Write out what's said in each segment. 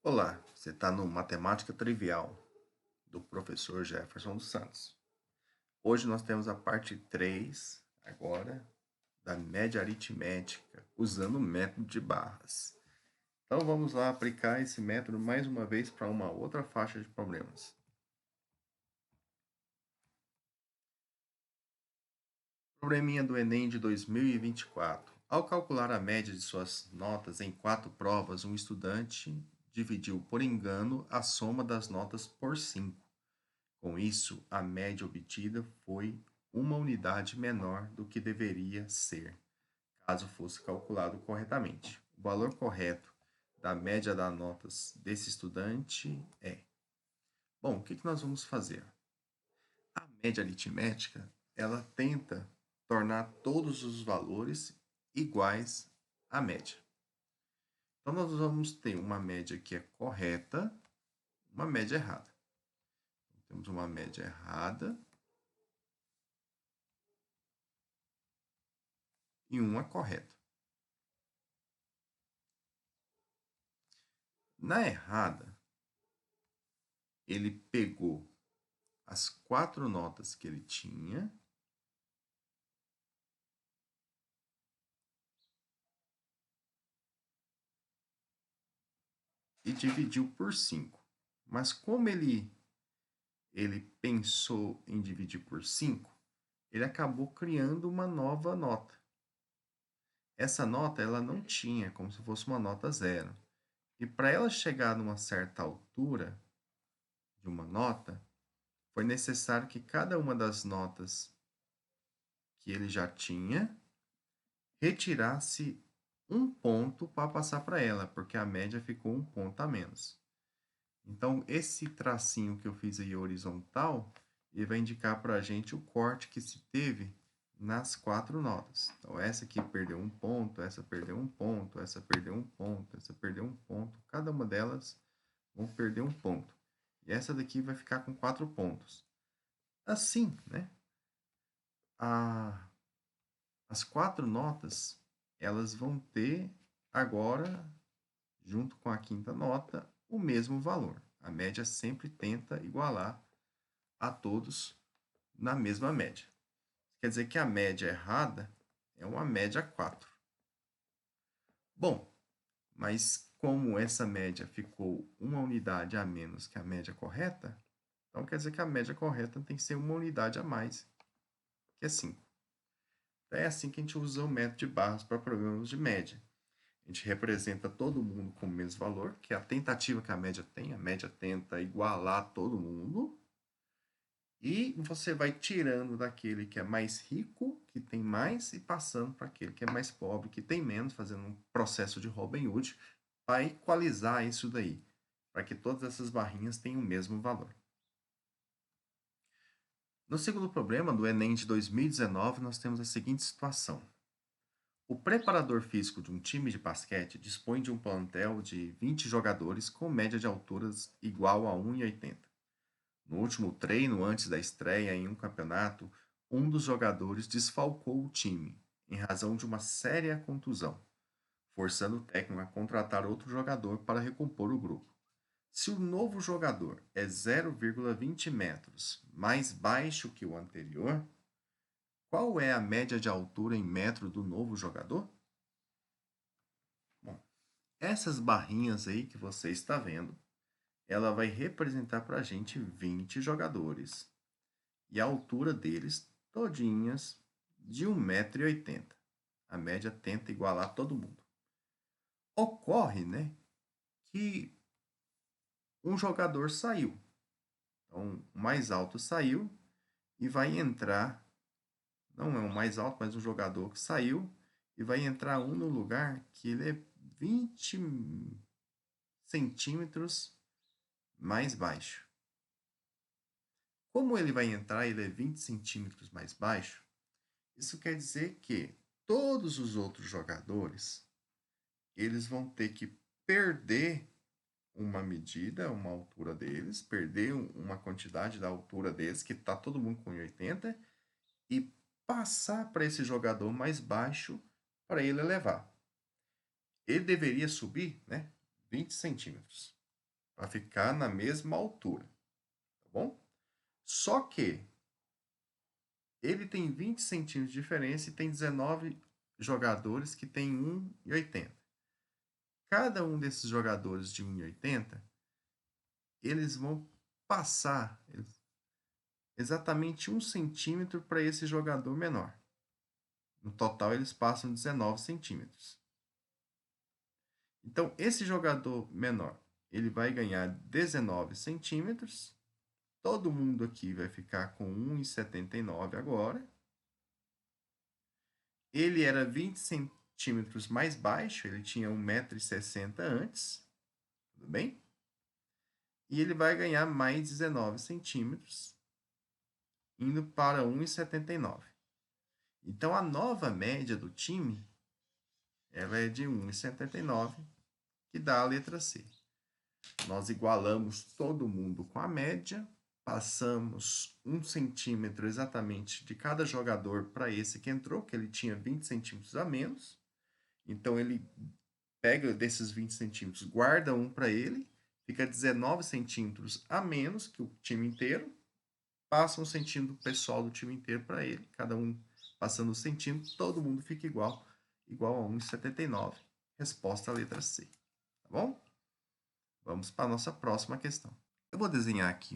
Olá, você está no Matemática Trivial do professor Jefferson dos Santos. Hoje nós temos a parte 3, agora, da média aritmética, usando o método de barras. Então vamos lá aplicar esse método mais uma vez para uma outra faixa de problemas. Probleminha do Enem de 2024. Ao calcular a média de suas notas em 4 provas, um estudante dividiu por engano a soma das notas por 5. Com isso, a média obtida foi uma unidade menor do que deveria ser, caso fosse calculado corretamente. O valor correto da média das notas desse estudante é. Bom, o que nós vamos fazer? A média aritmética, ela tenta tornar todos os valores iguais à média. Então, nós vamos ter uma média que é correta, uma média errada. Temos uma média errada e uma correta. Na errada, ele pegou as 4 notas que ele tinha e dividiu por 5. Mas como ele pensou em dividir por 5, ele acabou criando uma nova nota. Essa nota ela não tinha, como se fosse uma nota zero. E para ela chegar numa certa altura de uma nota, foi necessário que cada uma das notas que ele já tinha retirasse um ponto para passar para ela, porque a média ficou um ponto a menos. Então, esse tracinho que eu fiz aí horizontal, ele vai indicar para a gente o corte que se teve nas 4 notas. Então, essa aqui perdeu um ponto, essa perdeu um ponto, essa perdeu um ponto, essa perdeu um ponto. Cada uma delas vão perder um ponto. E essa daqui vai ficar com 4 pontos. Assim, né? As 4 notas, elas vão ter agora, junto com a quinta nota, o mesmo valor. A média sempre tenta igualar a todos na mesma média. Quer dizer que a média errada é uma média 4. Bom, mas como essa média ficou uma unidade a menos que a média correta, então quer dizer que a média correta tem que ser uma unidade a mais, que é 5. Então é assim que a gente usa o método de barras para problemas de média. A gente representa todo mundo com o mesmo valor, que é a tentativa que a média tem. A média tenta igualar todo mundo. E você vai tirando daquele que é mais rico, que tem mais, e passando para aquele que é mais pobre, que tem menos, fazendo um processo de Robin Hood para equalizar isso daí, para que todas essas barrinhas tenham o mesmo valor. No segundo problema do Enem de 2019, nós temos a seguinte situação. O preparador físico de um time de basquete dispõe de um plantel de 20 jogadores com média de alturas igual a 1,80. No último treino, antes da estreia em um campeonato, um dos jogadores desfalcou o time, em razão de uma séria contusão, forçando o técnico a contratar outro jogador para recompor o grupo. Se o novo jogador é 0,20 metros mais baixo que o anterior, qual é a média de altura em metro do novo jogador? Bom, essas barrinhas aí que você está vendo, ela vai representar para a gente 20 jogadores. E a altura deles, todinhas, de 1,80 m. A média tenta igualar todo mundo. Ocorre, né, que um jogador saiu. Então, o mais alto saiu e vai entrar, não é o mais alto, mas um jogador que saiu e vai entrar um no lugar que ele é 20 centímetros mais baixo. Como ele vai entrar, ele é 20 centímetros mais baixo, isso quer dizer que todos os outros jogadores, eles vão ter que perder uma medida, uma altura deles, perder uma quantidade da altura deles, que está todo mundo com 1,80, e passar para esse jogador mais baixo para ele elevar. Ele deveria subir, né, 20 centímetros. para ficar na mesma altura, tá bom? Só que ele tem 20 centímetros de diferença e tem 19 jogadores que tem 1,80. Cada um desses jogadores de 1,80, eles vão passar exatamente 1 centímetro para esse jogador menor. No total, eles passam 19 centímetros. Então, esse jogador menor, ele vai ganhar 19 centímetros. Todo mundo aqui vai ficar com 1,79 agora. Ele era 20 centímetros mais baixo, ele tinha 1,60 m antes. Tudo bem? E ele vai ganhar mais 19 centímetros, indo para 1,79. Então, a nova média do time, ela é de 1,79, que dá a letra C. Nós igualamos todo mundo com a média, passamos 1 centímetro exatamente de cada jogador para esse que entrou, que ele tinha 20 centímetros a menos. Então, ele pega desses 20 centímetros, guarda um para ele, fica 19 centímetros a menos que o time inteiro, passa 1 centímetro pessoal do time inteiro para ele, cada um passando 1 centímetro, todo mundo fica igual a 1,79. Resposta à letra C. Tá bom? Vamos para a nossa próxima questão. Eu vou desenhar aqui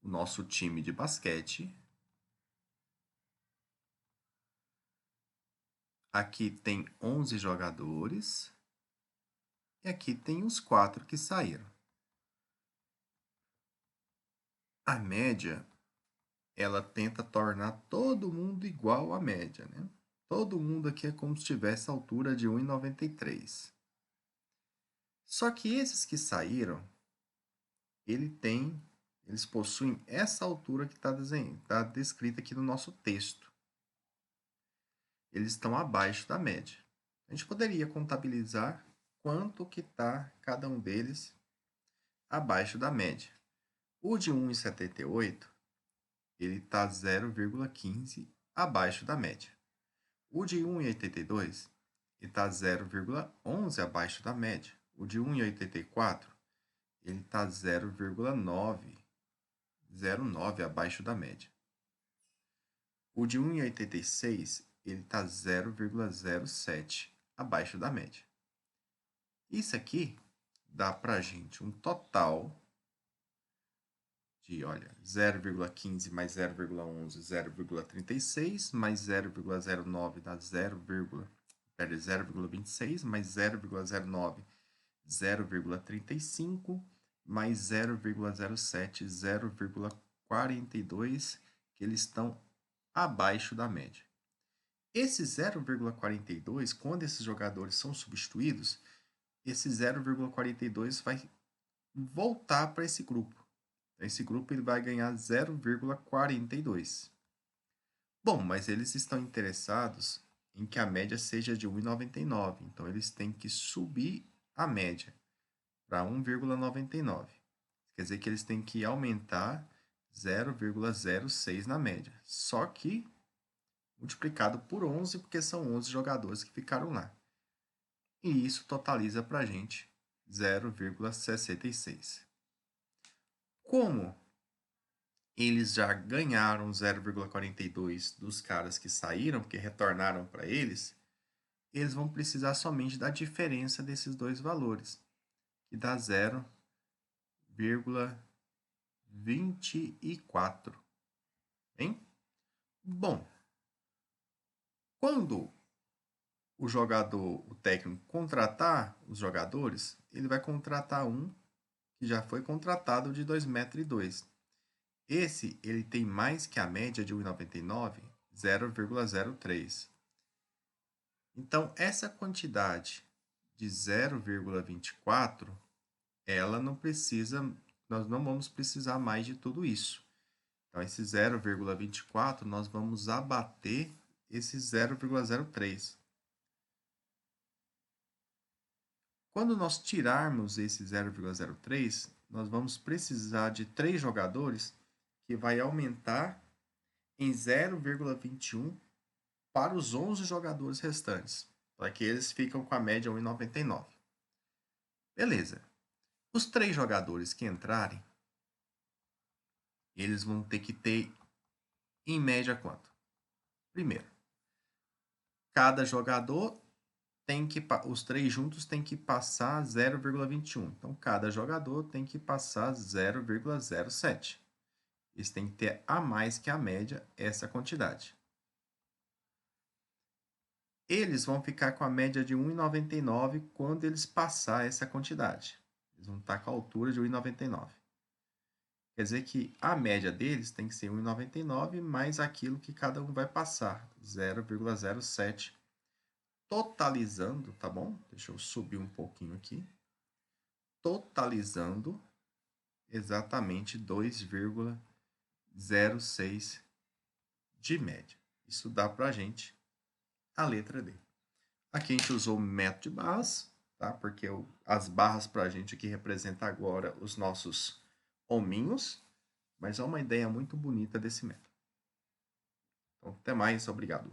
o nosso time de basquete. Aqui tem 11 jogadores. E aqui tem os 4 que saíram. A média, ela tenta tornar todo mundo igual à média, né? Todo mundo aqui é como se tivesse a altura de 1,93. Só que esses que saíram, eles possuem essa altura que está descrita aqui no nosso texto. Eles estão abaixo da média. A gente poderia contabilizar quanto que está cada um deles abaixo da média. O de 1,78, ele está 0,15 abaixo da média. O de 1,82, ele está 0,11 abaixo da média. O de 1,84, ele está 0,09 abaixo da média. O de 1,86, ele está 0,07 abaixo da média. Isso aqui dá para a gente um total de, olha, 0,15 mais 0,11, 0,36, mais 0,09 dá 0,26, mais 0,09, 0,35, mais 0,07, 0,42, que eles estão abaixo da média. Esse 0,42, quando esses jogadores são substituídos, esse 0,42 vai voltar para esse grupo. Esse grupo ele vai ganhar 0,42. Bom, mas eles estão interessados em que a média seja de 1,99. Então, eles têm que subir a média para 1,99. Quer dizer que eles têm que aumentar 0,06 na média. Só que multiplicado por 11, porque são 11 jogadores que ficaram lá. E isso totaliza para a gente 0,66. Como eles já ganharam 0,42 dos caras que saíram, porque retornaram para eles vão precisar somente da diferença desses dois valores, que dá 0,24. Hein? Bom, quando o técnico contratar os jogadores, ele vai contratar um que já foi contratado de 2,02 m. Esse ele tem mais que a média de 1,99, 0,03. Então, essa quantidade de 0,24, nós não vamos precisar mais de tudo isso. Então, esse 0,24, nós vamos abater esse 0,03. Quando nós tirarmos esse 0,03, nós vamos precisar de 3 jogadores, que vai aumentar em 0,21 para os 11 jogadores restantes, para que eles ficam com a média 1,99. Beleza. Os 3 jogadores que entrarem, eles vão ter que ter, em média, quanto? Primeiro, cada jogador tem que, os 3 juntos têm que passar 0,21. Então, cada jogador tem que passar 0,07. Eles têm que ter a mais que a média essa quantidade. Eles vão ficar com a média de 1,99 quando eles passar essa quantidade. Eles vão estar com a altura de 1,99. Quer dizer que a média deles tem que ser 1,99 mais aquilo que cada um vai passar, 0,07, totalizando, tá bom? Deixa eu subir um pouquinho aqui. Totalizando exatamente 2,06 de média. Isso dá para a gente a letra D. Aqui a gente usou o método de barras, tá? Porque as barras para a gente aqui representam agora os nossos hominhos, mas é uma ideia muito bonita desse método. Então, até mais, obrigado.